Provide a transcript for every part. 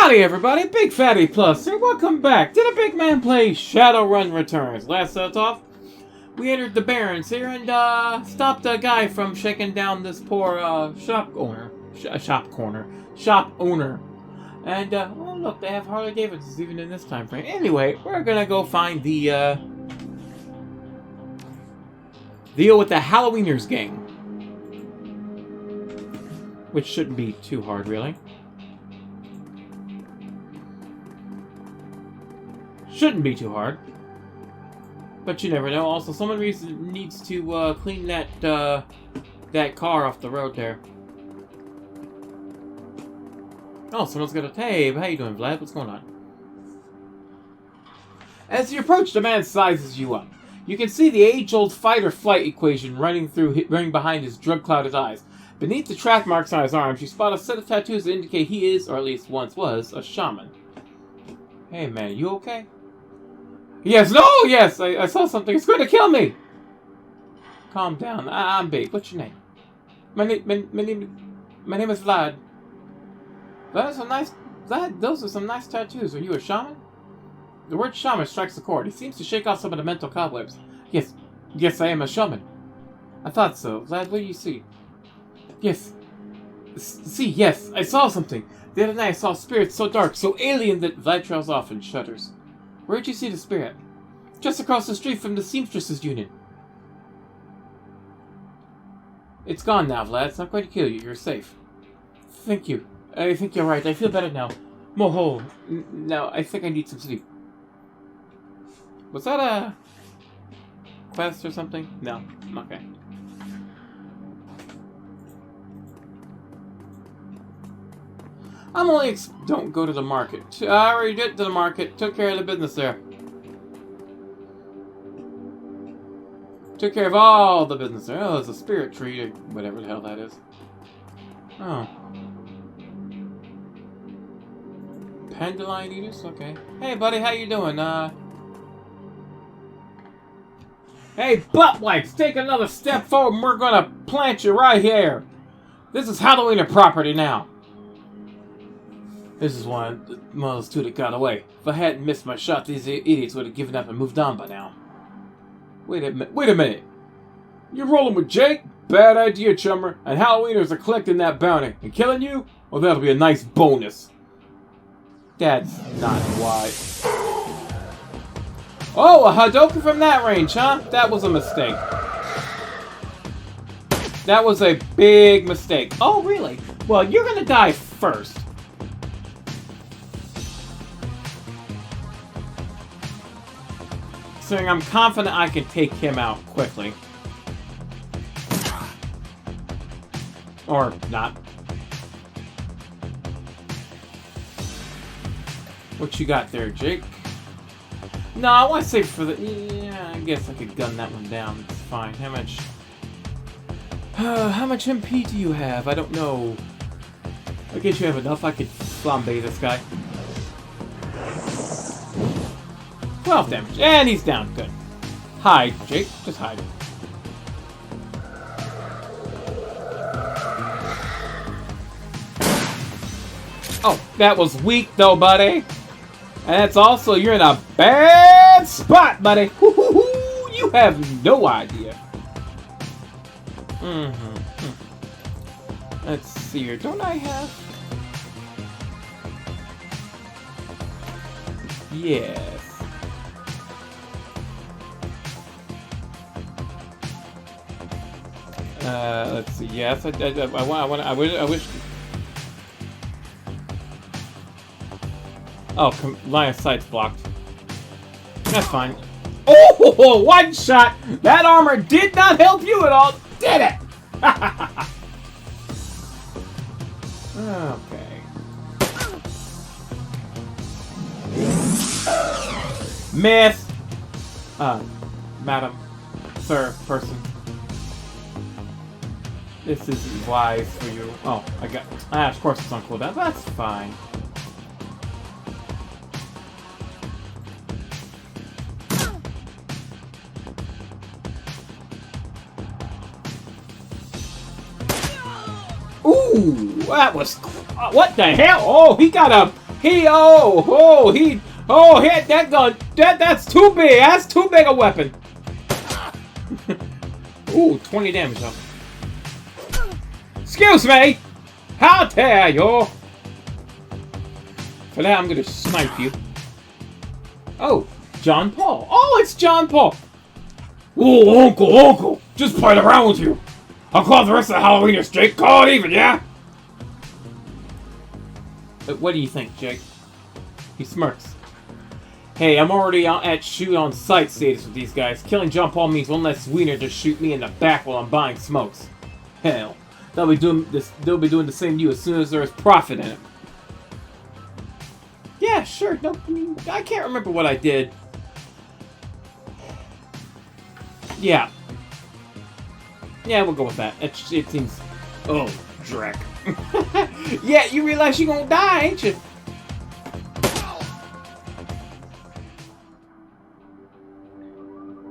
Howdy everybody, Big Fatty Plus here. Welcome back to the Big Man Play Shadowrun Returns. Last off, we entered the Barrens here and stopped a guy from shaking down this poor shop owner. And well, look, they have Harley Davidsons even in this time frame. Anyway, we're gonna go find the deal with the Halloweeners gang, which shouldn't be too hard, really. Shouldn't be too hard. But you never know. Also, someone needs to clean that car off the road there. Oh, someone's got a tape. How you doing, Vlad? What's going on? As you approach, the man sizes you up. You can see the age-old fight-or-flight equation running behind his drug-clouded eyes. Beneath the track marks on his arms, you spot a set of tattoos that indicate he is, or at least once was, a shaman. Hey, man, you okay? Yes, no, yes, I saw something. It's going to kill me. Calm down. I'm Big. What's your name? My name is Vlad. Vlad, those are some nice tattoos. Are you a shaman? The word shaman strikes a chord. He seems to shake off some of the mental cobwebs. Yes, I am a shaman. I thought so. Vlad, what do you see? Yes. Yes, I saw something. The other night I saw spirits so dark, so alien that Vlad trails off and shudders. Where'd you see the spirit? Just across the street from the Seamstresses Union. It's gone now, Vlad. It's not going to kill you. You're safe. Thank you. I think you're right. I feel better now. Moho. Now, I think I need some sleep. Was that a quest or something? No. Okay. I'm only don't go to the market. I already did to the market. Took care of the business there. Took care of all the business there. Oh, there's a spirit tree or whatever the hell that is. Oh. Penduline eaters? Okay. Hey, buddy, how you doing? Hey, butt wipes! Take another step forward and we're gonna plant you right here. This is Halloween property now. This is one of those two that got away. If I hadn't missed my shot, these idiots would have given up and moved on by now. Wait a minute. You're rolling with Jake? Bad idea, chummer. And Halloweeners are collecting that bounty. And killing you? Well, that'll be a nice bonus. That's not why. Oh, a Hadouken from that range, huh? That was a mistake. That was a big mistake. Oh, really? Well, you're gonna die first. I'm confident I can take him out quickly. Or not. What you got there, Jake? No, I want to save for the... Yeah, I guess I could gun that one down. It's fine. How much MP do you have? I don't know. I guess you have enough. I could flambe this guy. 12 damage. And he's down. Good. Hide, Jake. Just hide. Oh, that was weak, though, buddy. And that's also, you're in a bad spot, buddy. You have no idea. Let's see here. Don't I have... Yes. Let's see. Yes, I wish. Oh, line of sight's blocked. That's fine. Oh, one shot. That armor did not help you at all, did it? Okay. Miss. Madam, sir, person. This isn't wise for you. Oh, I got... of course it's on cooldown. That's fine. Ooh, that was... what the hell? Oh, he got a That gun. That's too big. That's too big a weapon. Ooh, 20 damage though. Excuse me. How dare you? For that, I'm gonna snipe you. Oh, John Paul. Oh, it's John Paul. Oh, Uncle, just playing around with you. I'll call the rest of the Halloweeners, Jake. Call it even, yeah? What do you think, Jake? He smirks. Hey, I'm already at shoot on sight status with these guys. Killing John Paul means one less wiener to shoot me in the back while I'm buying smokes. Hell, they'll be doing the same to you as soon as there is profit in it. Yeah, sure. No, I mean, I can't remember what I did. Yeah. Yeah, we'll go with that. It seems... Oh, Drek. Yeah, you realize you're gonna die, ain't you?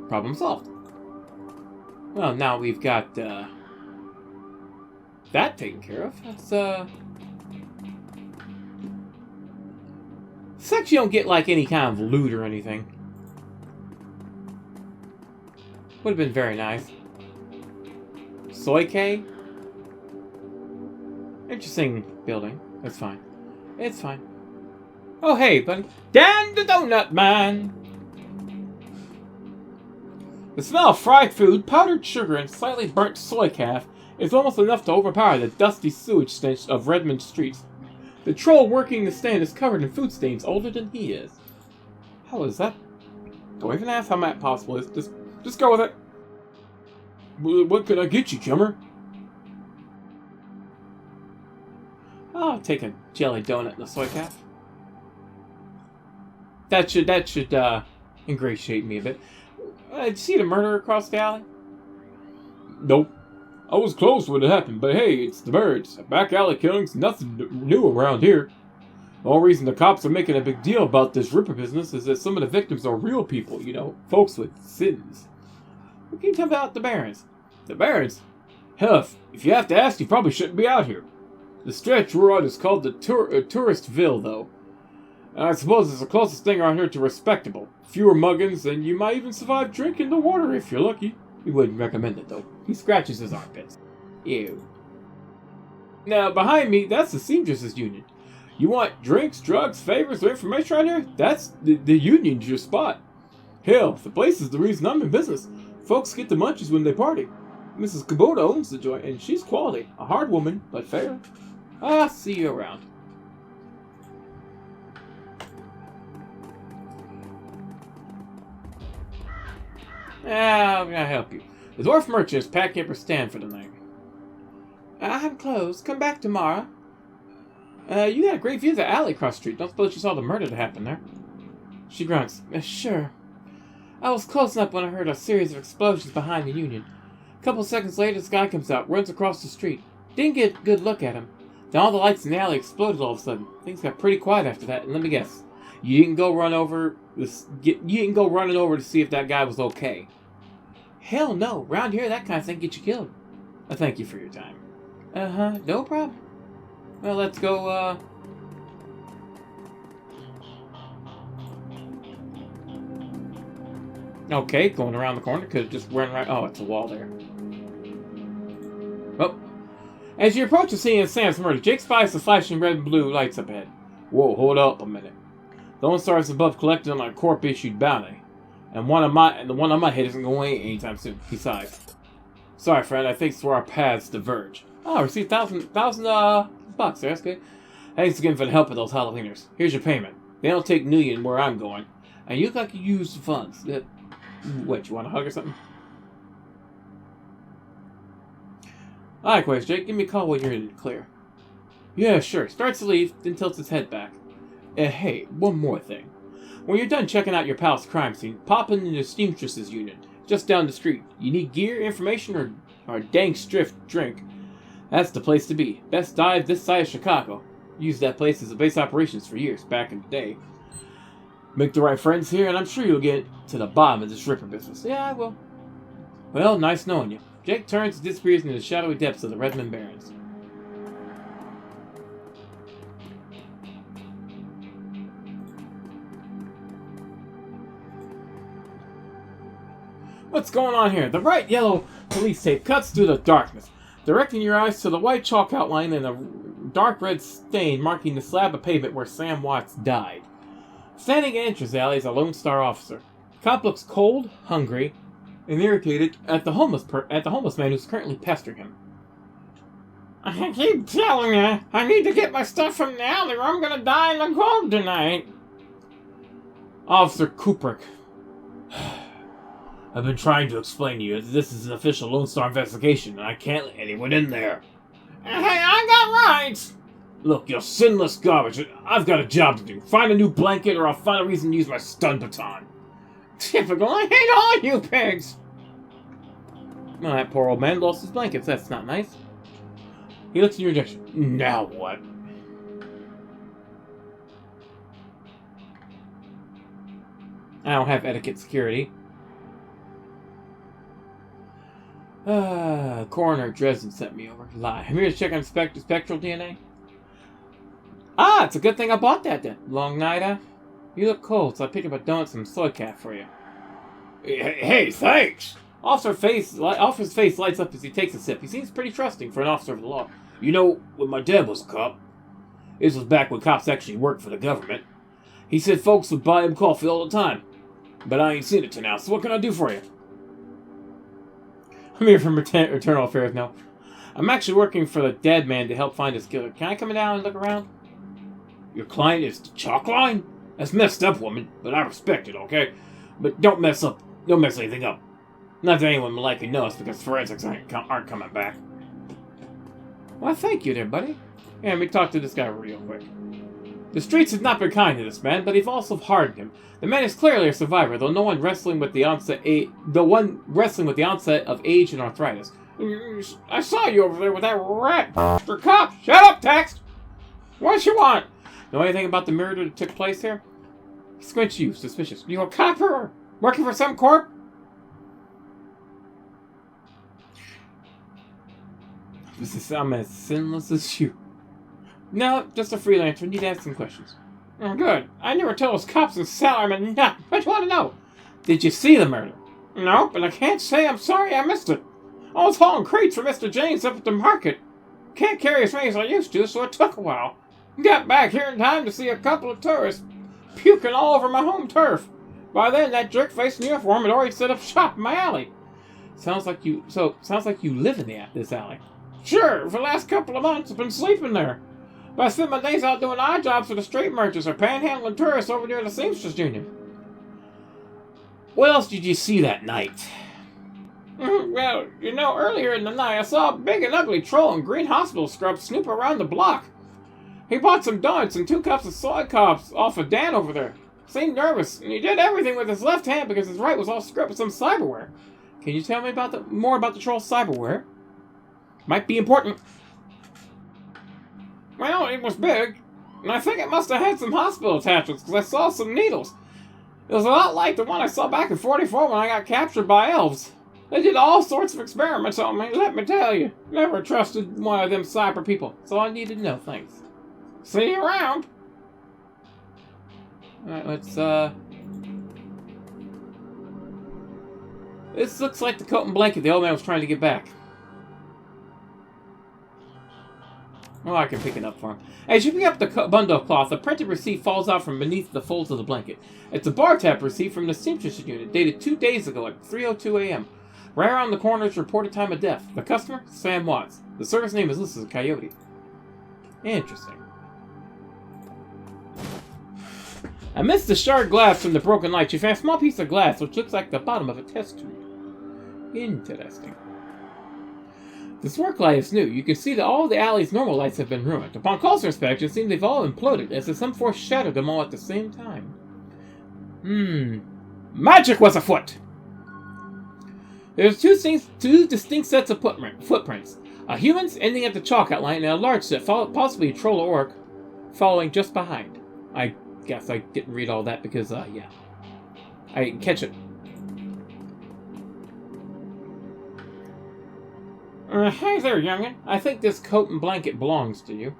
Problem solved. Well, now we've got, that taken care of. That's, sucks you don't get, like, any kind of loot or anything. Would have been very nice. Soy K? Interesting building. That's fine. It's fine. Oh, hey, buddy. Dan the Donut Man! The smell of fried food, powdered sugar, and slightly burnt soy calf is almost enough to overpower the dusty sewage stench of Redmond streets. The troll working the stand is covered in food stains older than he is. How is that? Don't even ask how that possible is. Just go with it. What could I get you, chummer? I'll take a jelly donut and a soy calf. That should ingratiate me a bit. Did you see the murder across the alley? Nope. I was close when it happened, but hey, it's the birds. Back alley killings, nothing new around here. The only reason the cops are making a big deal about this Ripper business is that some of the victims are real people, you know, folks with sins. What can you tell me about the Barrens? The Barrens? Hell, if you have to ask, you probably shouldn't be out here. The stretch we're on is called the Touristville, though. And I suppose it's the closest thing around here to respectable. Fewer muggins, and you might even survive drinking the water if you're lucky. We wouldn't recommend it, though. He scratches his armpits. Ew. Now, behind me, that's the Seamstresses Union. You want drinks, drugs, favors, or information right here? That's the union's your spot. Hell, the place is the reason I'm in business. Folks get the munchies when they party. Mrs. Kubota owns the joint, and she's quality. A hard woman, but fair. I'll see you around. I'm gonna help you. The dwarf merchant is packing up her stand for the night. I'm closed. Come back tomorrow. You got a great view of the alley across the street. Don't suppose you saw the murder that happened there? She grunts. Sure. I was close enough when I heard a series of explosions behind the Union. A couple seconds later, this guy comes out, runs across the street. Didn't get a good look at him. Then all the lights in the alley exploded all of a sudden. Things got pretty quiet after that, and let me guess. You didn't go running over to see if that guy was okay. Hell no. Round here, that kind of thing gets you killed. Thank you for your time. No problem. Well, let's go, Okay, going around the corner. Could have just run right... Oh, it's a wall there. Oh. As you approach the scene of Sam's murder, Jake spies the flashing red and blue lights up ahead. Whoa, hold up a minute. The Lone Stars above collected on a corp-issued bounty. And the one on my head isn't going away anytime soon. Besides. Sorry, friend. I think it's where our paths diverge. Oh, I received $1,000 bucks. That's good. Thanks again for the help of those Halloweeners. Here's your payment. They don't take Union where I'm going. And you look like you use the funds. What, you want a hug or something? Likewise, Jake. Give me a call when you're in the clear. Yeah, sure. Starts to leave, then tilts his head back. Hey, one more thing. When you're done checking out your palace crime scene, pop into the Seamstresses Union, just down the street. You need gear, information, or a dang striff drink. That's the place to be. Best dive this side of Chicago. Used that place as a base operations for years, back in the day. Make the right friends here, and I'm sure you'll get to the bottom of this Ripper business. Yeah, I will. Well, nice knowing you. Jake turns and disappears into the shadowy depths of the Redmond Barrens. What's going on here? The bright yellow police tape cuts through the darkness, directing your eyes to the white chalk outline and a dark red stain marking the slab of pavement where Sam Watts died. Standing in entrance alley is a Lone Star officer. Cop looks cold, hungry, and irritated at the homeless man who's currently pestering him. I keep telling you, I need to get my stuff from the alley or I'm gonna die in the cold tonight. Officer Kubrick. I've been trying to explain to you that this is an official Lone Star investigation and I can't let anyone in there. Hey, I got rights! Look, you're sinless garbage. I've got a job to do. Find a new blanket or I'll find a reason to use my stun baton. Typical, I hate all you pigs! Well, that poor old man lost his blankets. That's not nice. He looks in your direction. Now what? I don't have etiquette security. Coroner Dresden sent me over. Lie. I'm here to check on spectral DNA. Ah, it's a good thing I bought that then. Long night, huh? You look cold, so I picked up a donut and some soy cat for you. Hey, thanks! Officer's face lights up as he takes a sip. He seems pretty trusting for an officer of the law. You know, when my dad was a cop, this was back when cops actually worked for the government, he said folks would buy him coffee all the time. But I ain't seen it till now, so what can I do for you? I'm here from Internal Affairs now. I'm actually working for the dead man to help find his killer. Can I come down and look around? Your client is the chalk line? That's messed up, woman, but I respect it, okay? But don't mess anything up. Not that anyone will likely know us because forensics aren't coming back. Well, thank you there, buddy. Yeah, let me talk to this guy real quick. The streets have not been kind to this man, but they've also hardened him. The man is clearly a survivor, though one wrestling with the onset of age and arthritis. I saw you over there with that rat cop. Shut up, Text! What you want? Know anything about the murder that took place here? Squinch you, suspicious. You a cop or working for some corp? I'm as sinless as you. No, just a freelancer. Need to ask some questions. Oh, good. I never told those cops and salarymen nothing. What you want to know? Did you see the murder? No, but I can't say I'm sorry I missed it. I was hauling crates for Mr. James up at the market. Can't carry as many as I used to, so it took a while. Got back here in time to see a couple of tourists puking all over my home turf. By then, that jerk-faced in uniform had already set up shop in my alley. Sounds like you live in this alley. Sure, for the last couple of months I've been sleeping there. But I spend my days out doing odd jobs for the street merchants or panhandling tourists over near the Seamstress Union. What else did you see that night? Well, you know, earlier in the night I saw a big and ugly troll in green hospital scrubs snoop around the block. He bought some donuts and 2 cups of soy cobs off of Dan over there. Seemed nervous, and he did everything with his left hand because his right was all scrubbed with some cyberware. Can you tell me more about the troll's cyberware? Might be important. Well, it was big, and I think it must have had some hospital attachments because I saw some needles. It was a lot like the one I saw back in 44 when I got captured by elves. They did all sorts of experiments on me, let me tell you. Never trusted one of them cyber people. That's all I needed to know, thanks. See you around. Alright, let's, This looks like the coat and blanket the old man was trying to get back. Oh, I can pick it up for him. As you pick up the bundle of cloth, a printed receipt falls out from beneath the folds of the blanket. It's a bar tab receipt from the Seamstress unit, dated 2 days ago at 3:02 a.m. Right around the coroner's reported time of death. The customer, Sam Watts. The service name is listed as Coyote. Interesting. Amidst the shard glass from the broken light, you find a small piece of glass which looks like the bottom of a test tube. Interesting. This work light is new. You can see that all the alley's normal lights have been ruined. Upon closer inspection, it seems they've all imploded, as if some force shattered them all at the same time. Magic was afoot! There's two distinct sets of footprints. A human's ending at the chalk outline, and a large set, possibly a troll or orc, following just behind. I guess I didn't read all that because, yeah. I didn't catch it. Hey there, youngin'. I think this coat and blanket belongs to you.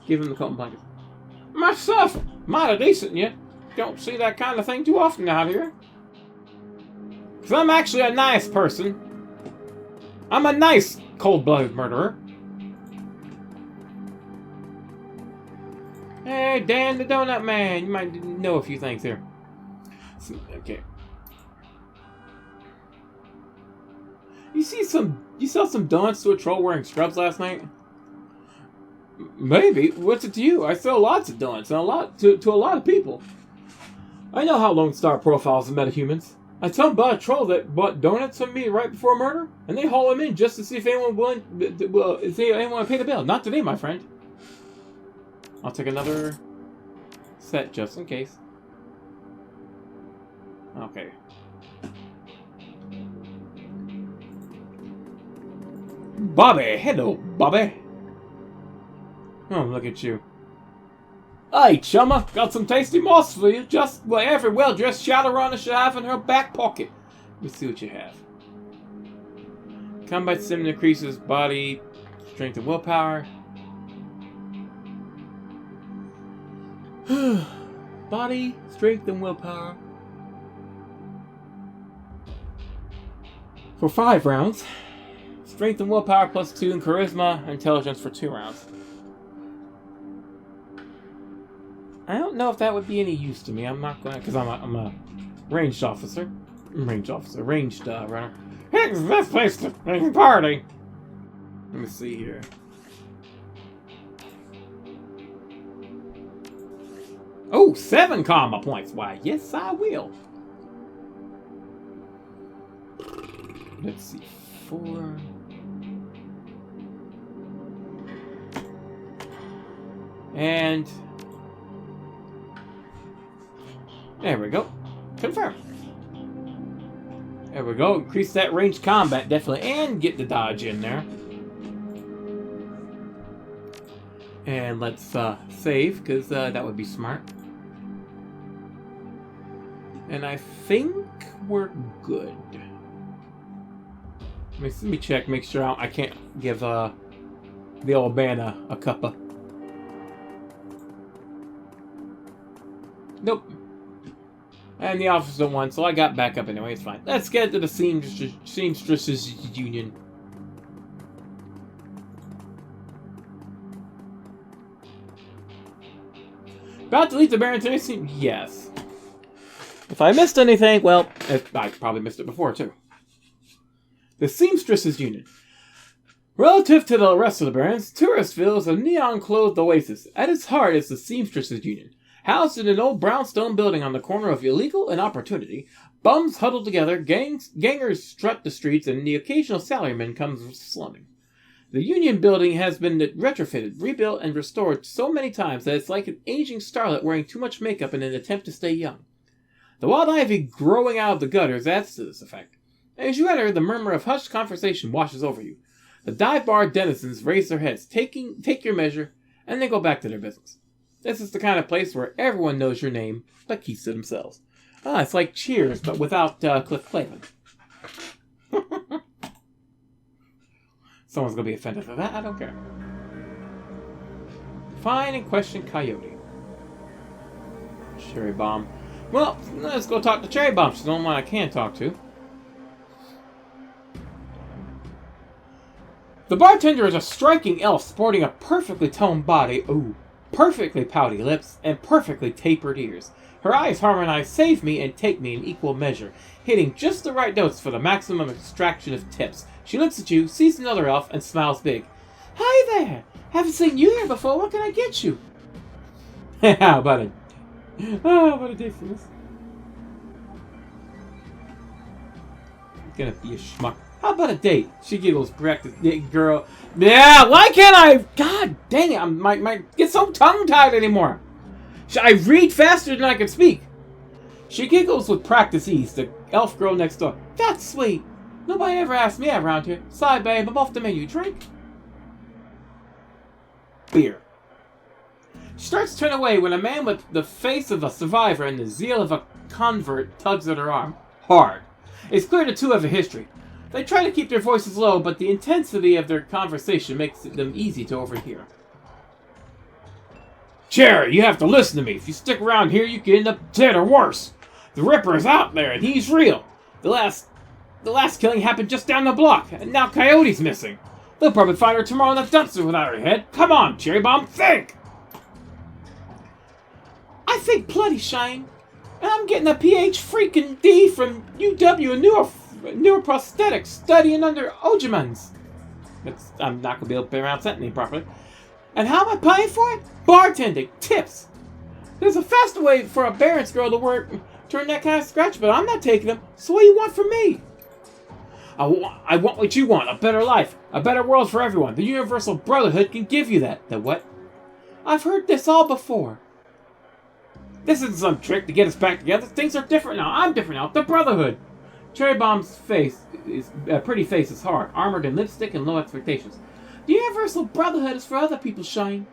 Give him the coat and blanket. Myself! Mighty decent, you. Don't see that kind of thing too often out here. Because I'm actually a nice person. I'm a nice cold-blooded murderer. Hey, Dan the Donut Man. You might know a few things here. Okay. You saw some donuts to a troll wearing scrubs last night? Maybe. What's it to you? I sell lots of donuts and a lot to a lot of people. I know how Lone Star profiles the metahumans. I tell them about a troll that bought donuts from me right before murder, and they haul him in just to see if anyone will pay the bill. Not today, my friend. I'll take another set just in case. Okay. Bobby! Hello, Bobby! Oh, look at you. Hey, chumma! Got some tasty moss for you. Just what every well-dressed Shadowrunner should have in her back pocket. Let me see what you have. Combat sim increases body, strength, and willpower. Body, strength, and willpower. For 5 rounds. Strength and willpower plus 2 and charisma, intelligence for 2 rounds. I don't know if that would be any use to me. I'm not going to, because I'm a ranged officer. Ranged runner. It's this place to party. Let me see here. Oh, 7 karma points. Why, yes, I will. Let's see. 4. And there we go. Confirm. There we go. Increase that range combat, definitely. And get the dodge in there. And let's save, because that would be smart. And I think we're good. Let me check, make sure I can't give the old man a cuppa. Nope. And the officer won, so I got back up anyway, it's fine. Let's get to the Seamstresses Union. About to leave the Barrington scene? Yes. If I missed anything, well, I probably missed it before, too. The Seamstresses Union. Relative to the rest of the Barrens, Touristville is a neon-clothed oasis. At its heart is the Seamstresses Union. Housed in an old brownstone building on the corner of illegal and opportunity, bums huddle together, gangers strut the streets, and the occasional salaryman comes slumming. The Union building has been retrofitted, rebuilt, and restored so many times that it's like an aging starlet wearing too much makeup in an attempt to stay young. The wild ivy growing out of the gutters adds to this effect. As you enter, the murmur of hushed conversation washes over you. The dive bar denizens raise their heads, take your measure, and then go back to their business. This is the kind of place where everyone knows your name, but keeps to themselves. Ah, it's like Cheers, but without Cliff Clavin. Someone's going to be offended at that, I don't care. Find and question Coyote. Cherry Bomb. Well, let's go talk to Cherry Bomb. She's the only one I can talk to. The bartender is a striking elf sporting a perfectly toned body, perfectly pouty lips, and perfectly tapered ears. Her eyes harmonize save me and take me in equal measure, hitting just the right notes for the maximum extraction of tips. She looks at you, sees another elf, and smiles big. Hi there! Haven't seen you here before, what can I get you? How about it? Oh, what a day for this. It's gonna be a schmuck. How about a date? She giggles, practice girl. Yeah, why can't I? God dang it, I might get so tongue-tied anymore. I read faster than I can speak. She giggles with practice ease, the elf girl next door. That's sweet. Nobody ever asked me around here. Sorry, babe, I'm off the menu. Drink? Beer. She starts to turn away when a man with the face of a survivor and the zeal of a convert tugs at her arm. Hard. It's clear the two have a history. They try to keep their voices low, but the intensity of their conversation makes them easy to overhear. Cherry, you have to listen to me. If you stick around here, you can end up dead or worse. The Ripper is out there, and he's real. The last The last killing happened just down the block, and now Coyote's missing. They'll probably find her tomorrow in the dumpster without her head. Come on, Cherry Bomb, think! I think plenty, Shine. And I'm getting a PH freaking D from UW and neuroprosthetics studying under Ojimans. I'm not going to be able to pronounce that name properly. And how am I paying for it? Bartending. Tips. There's a faster way for a Baron's girl to work, turn that kind of scratch, but I'm not taking them. So what do you want from me? I want what you want. A better life. A better world for everyone. The Universal Brotherhood can give you that. The what? I've heard this all before. This isn't some trick to get us back together. Things are different now. I'm different now. The Brotherhood. Cherry Bomb's pretty face is hard, armored in lipstick and low expectations. The Universal Brotherhood is for other people, Shine.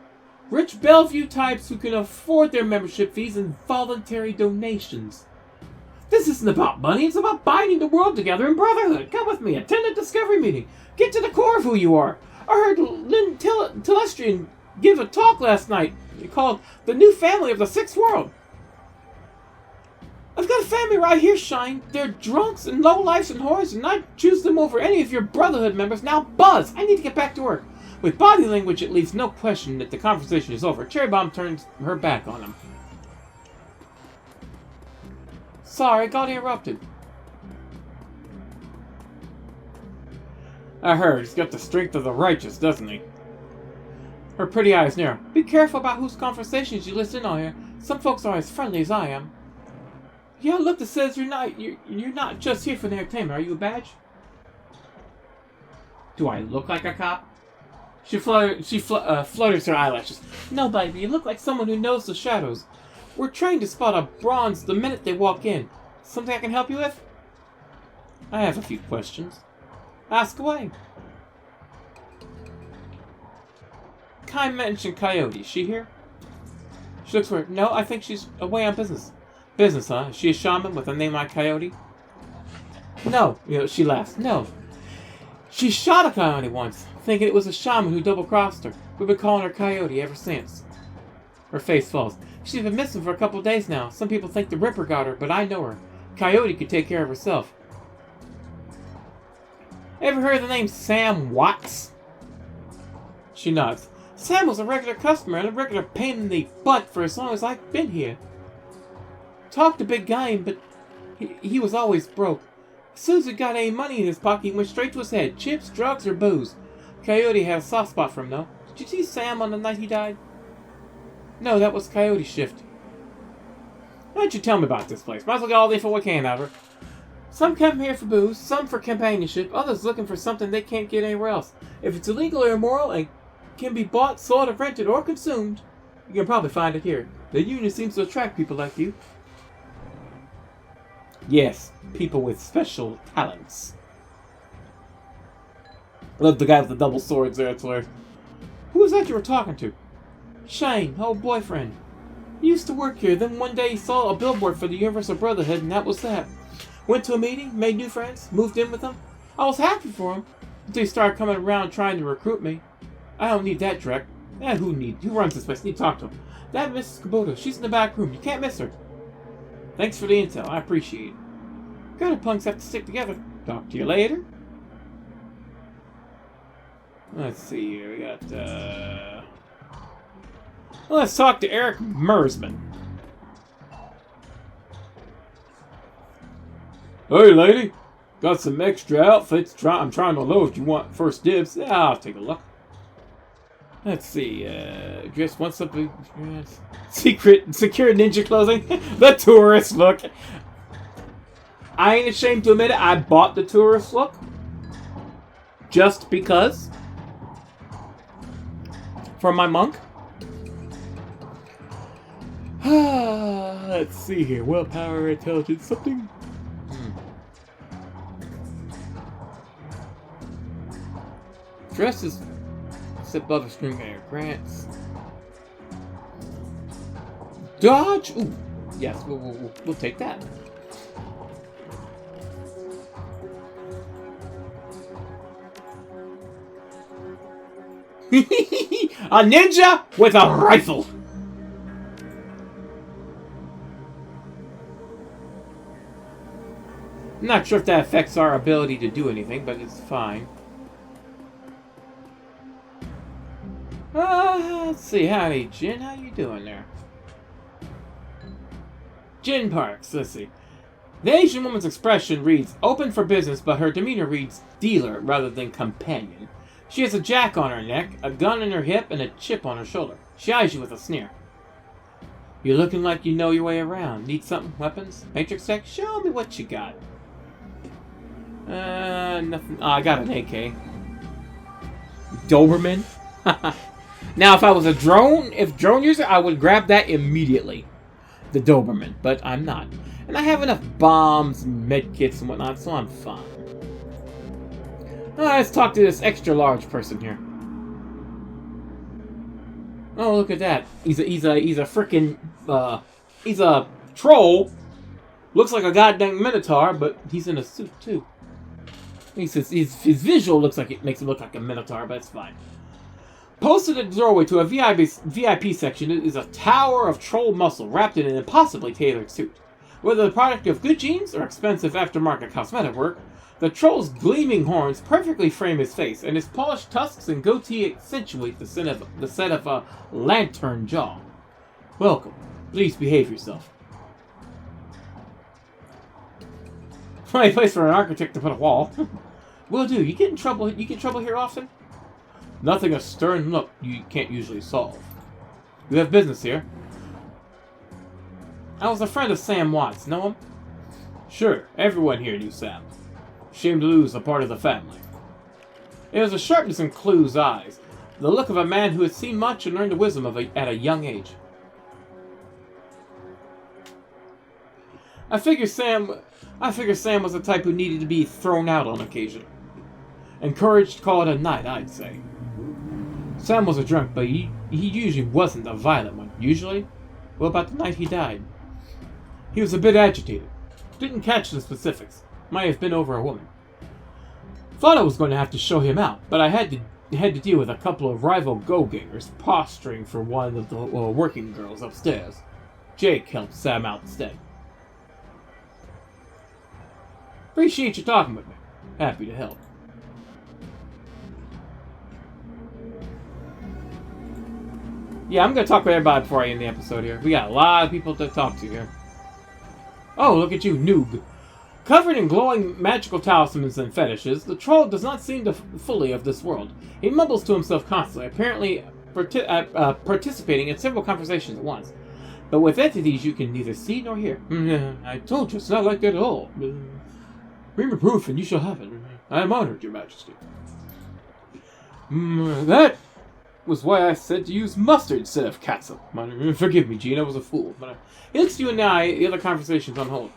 Rich Bellevue types who can afford their membership fees and voluntary donations. This isn't about money. It's about binding the world together in brotherhood. Come with me. Attend a discovery meeting. Get to the core of who you are. I heard Lynn Telestrian give a talk last night called The New Family of the Sixth World. I've got a family right here, Shine. They're drunks and lowlifes and whores, and I choose them over any of your Brotherhood members. Now buzz! I need to get back to work. With body language, it leaves no question that the conversation is over. Cherry Bomb turns her back on him. Sorry, got interrupted. I heard. He's got the strength of the righteous, doesn't he? Her pretty eyes narrow. Be careful about whose conversations you listen on here. Some folks are as friendly as I am. Yeah, look, that says you're not just here for the entertainment. Are you a badge? Do I look like a cop? She flutters her eyelashes. No, baby, you look like someone who knows the shadows. We're trained to spot a bronze the minute they walk in. Something I can help you with? I have a few questions. Ask away. Kai mentioned Coyote. Is she here? She looks weird. No, I think she's away on business. Business, huh? Is she a shaman with a name like Coyote? No. She laughs. No. She shot a coyote once, thinking it was a shaman who double-crossed her. We've been calling her Coyote ever since. Her face falls. She's been missing for a couple days now. Some people think the Ripper got her, but I know her. Coyote could take care of herself. Ever heard of the name Sam Watts? She nods. Sam was a regular customer and a regular pain in the butt for as long as I've been here. Talked a big game, but he was always broke. As soon as he got any money in his pocket, he went straight to his head. Chips, drugs, or booze. Coyote had a soft spot for him, though. Did you see Sam on the night he died? No, that was Coyote's shift. Why don't you tell me about this place? Might as well get all the info we can out of her. Some come here for booze, some for companionship, others looking for something they can't get anywhere else. If it's illegal or immoral and can be bought, sold, rented, or consumed, you can probably find it here. The union seems to attract people like you. Yes, people with special talents. I love the guy with the double swords there, it's hilarious. Who was that you were talking to? Shane, old boyfriend. He used to work here, then one day he saw a billboard for the Universal Brotherhood, and that was that. Went to a meeting, made new friends, moved in with them. I was happy for him, until he started coming around trying to recruit me. I don't need that direct. Who runs this place? Need to talk to him. That Mrs. Kubota, she's in the back room. You can't miss her. Thanks for the intel. I appreciate it. Gutter punks have to stick together. Talk to you later. Let's see here. We got, let's talk to Eric Mersman. Hey, lady. Got some extra outfits. I'm trying to load if you want first dibs. Yeah, I'll take a look. Let's see. Dress once up. Secure ninja clothing. The tourist look. I ain't ashamed to admit it. I bought the tourist look. Just because. For my monk. Let's see here. Willpower, intelligence, something. Dress is above a string air. Grants. Dodge. Ooh. Yes, we'll take that. A ninja with a rifle. I'm not sure if that affects our ability to do anything, but it's fine. Let's see. Howdy, Jin. How you doing there? Jin Parks. Let's see. The Asian woman's expression reads open for business, but her demeanor reads dealer rather than companion. She has a jack on her neck, a gun in her hip, and a chip on her shoulder. She eyes you with a sneer. You're looking like you know your way around. Need something? Weapons? Matrix tech? Show me what you got. Nothing. Oh, I got an AK. Doberman? Now, if I was a drone user, I would grab that immediately. The Doberman. But I'm not. And I have enough bombs, medkits, and whatnot, so I'm fine. Let's talk to this extra large person here. Oh, look at that. He's a frickin', he's a troll. Looks like a goddamn minotaur, but he's in a suit, too. His visual looks like it makes him look like a minotaur, but it's fine. Posted at the doorway to a VIP section is a tower of troll muscle wrapped in an impossibly tailored suit. Whether the product of good genes or expensive aftermarket cosmetic work, the troll's gleaming horns perfectly frame his face, and his polished tusks and goatee accentuate the set of a lantern jaw. Welcome. Please behave yourself. Funny place for an architect to put a wall. Will do. You get in trouble here often? Nothing a stern look you can't usually solve. You have business here. I was a friend of Sam Watts. Know him? Sure. Everyone here knew Sam. Shame to lose a part of the family. There was a sharpness in Clue's eyes, the look of a man who had seen much and learned the wisdom at a young age. I figure Sam was the type who needed to be thrown out on occasion. Encouraged to call it a night, I'd say. Sam was a drunk, but he usually wasn't a violent one. Usually? Well, about the night he died. He was a bit agitated. Didn't catch the specifics. Might have been over a woman. Thought I was going to have to show him out, but I had to deal with a couple of rival go-gangers posturing for one of the working girls upstairs. Jake helped Sam out instead. Appreciate you talking with me. Happy to help. Yeah, I'm going to talk with everybody before I end the episode here. We got a lot of people to talk to here. Oh, look at you, noob. Covered in glowing magical talismans and fetishes, the troll does not seem to fully of this world. He mumbles to himself constantly, apparently participating in several conversations at once. But with entities you can neither see nor hear. I told you, it's not like that at all. Bring me proof and you shall have it. I am honored, your majesty. That was why I said to use mustard instead of catsup. Forgive me, Gene, I was a fool. But he looks to you and I, the other conversation's on hold.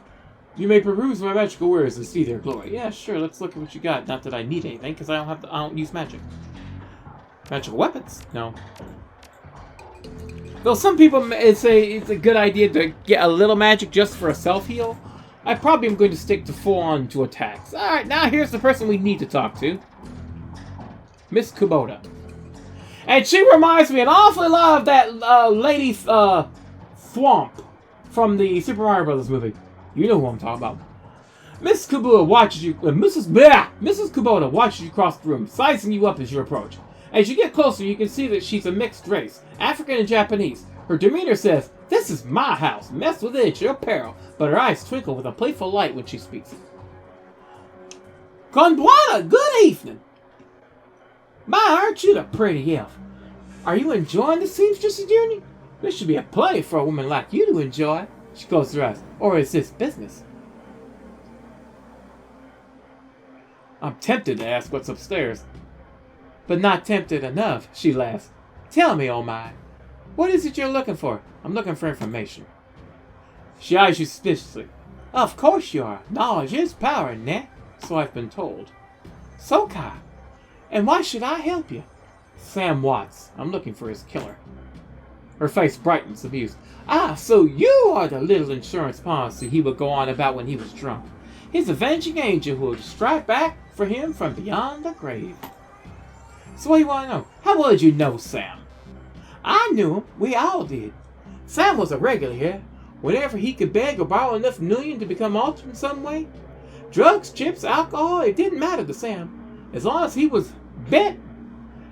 You may peruse my magical wares and see their glory. Yeah, sure, let's look at what you got. Not that I need anything, because I don't use magic. Magical weapons? No. Though some people say it's a good idea to get a little magic just for a self-heal, I probably am going to stick to full-on to attacks. Alright, now here's the person we need to talk to. Miss Kubota. And she reminds me an awful lot of that lady Thwomp from the Super Mario Brothers movie. You know who I'm talking about. Mrs. Kubota watches you cross the room, sizing you up as you approach. As you get closer, you can see that she's a mixed race, African and Japanese. Her demeanor says, "This is my house. Mess with it at your peril." But her eyes twinkle with a playful light when she speaks. Conduana, good evening. My, aren't you the pretty elf? Are you enjoying the seamstress journey? This should be a plenty for a woman like you to enjoy. She closes her eyes. Or is this business? I'm tempted to ask what's upstairs. But not tempted enough, she laughs. Tell me, oh my. What is it you're looking for? I'm looking for information. She eyes you suspiciously. Of course you are. Knowledge is power, Nat. So I've been told. So, Kai. And why should I help you? Sam Watts. I'm looking for his killer. Her face brightens, amused. Ah, so you are the little insurance policy he would go on about when he was drunk. His avenging angel who would strike back for him from beyond the grave. So what do you want to know? How well did you know Sam? I knew him. We all did. Sam was a regular here. Whenever he could beg or borrow enough million to become altered in some way. Drugs, chips, alcohol, it didn't matter to Sam. As long as he was bent,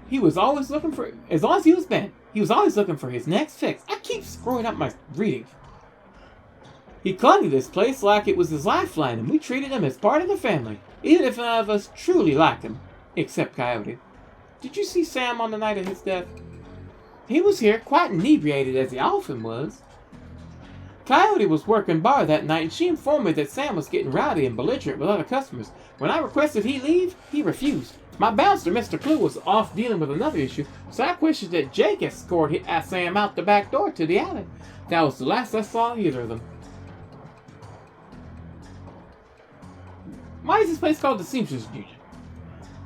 he was always looking for... As long as he was bent, he was always looking for his next fix. I keep screwing up my reading. He clung to this place like it was his lifeline, and we treated him as part of the family, even if none of us truly liked him, except Coyote. Did you see Sam on the night of his death? He was here, quite inebriated as he often was. Coyote was working bar that night, and she informed me that Sam was getting rowdy and belligerent with other customers. When I requested he leave, he refused. My bouncer, Mr. Clue, was off dealing with another issue, so I questioned that Jake escorted Sam out the back door to the alley. That was the last I saw of either of them. Why is this place called the Seamstress Union?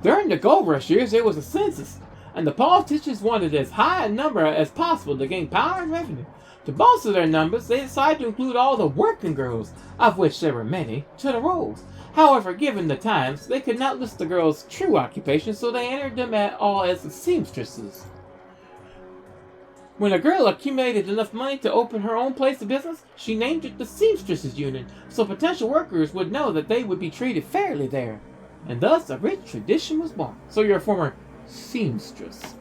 During the gold rush years, there was a census, and the politicians wanted as high a number as possible to gain power and revenue. To bolster their numbers, they decided to include all the working girls, of which there were many, to the rolls. However, given the times, they could not list the girls' true occupations, so they entered them all as seamstresses. When a girl accumulated enough money to open her own place of business, she named it the Seamstresses Union, so potential workers would know that they would be treated fairly there. And thus a rich tradition was born. So you're a former seamstress.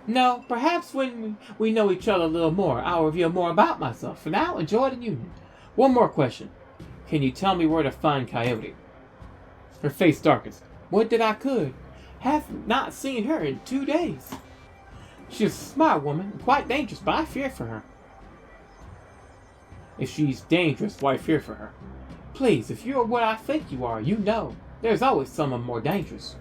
No, perhaps when we know each other a little more, I'll reveal more about myself. For now, enjoy the union. One more question. Can you tell me where to find Coyote? Her face darkens. Would that I could. Have not seen her in 2 days. She is a smart woman, and quite dangerous, but I fear for her. If she's dangerous, why fear for her? Please, if you're what I think you are, you know. There's always someone more dangerous.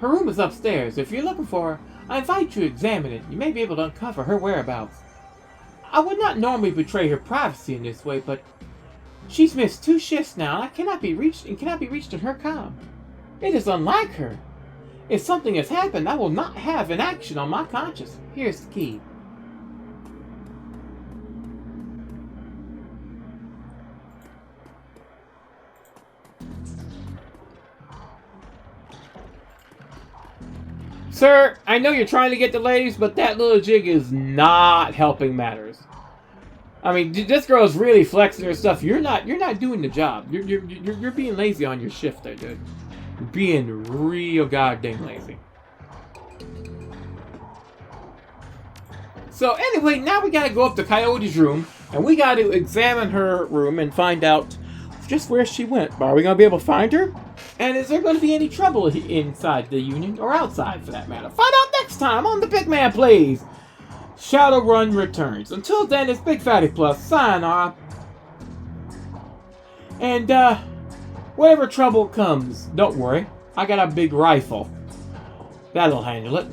Her room is upstairs. If you're looking for her, I invite you to examine it. You may be able to uncover her whereabouts. I would not normally betray her privacy in this way, but she's missed 2 shifts now, and I cannot be reached in her comm. It is unlike her. If something has happened, I will not have an action on my conscience. Here's the key. Sir, I know you're trying to get the ladies, but that little jig is not helping matters. I mean, this girl's really flexing her stuff. You're not doing the job. You're being lazy on your shift there, dude. You're being real goddamn lazy. So anyway, now we gotta go up to Coyote's room, and we gotta examine her room and find out just where she went. Are we gonna be able to find her? And is there going to be any trouble inside the Union, or outside for that matter? Find out next time on The Big Man Plays. Shadowrun returns. Until then, it's Big Fatty Plus. Sayonara. And, whatever trouble comes, don't worry. I got a big rifle. That'll handle it.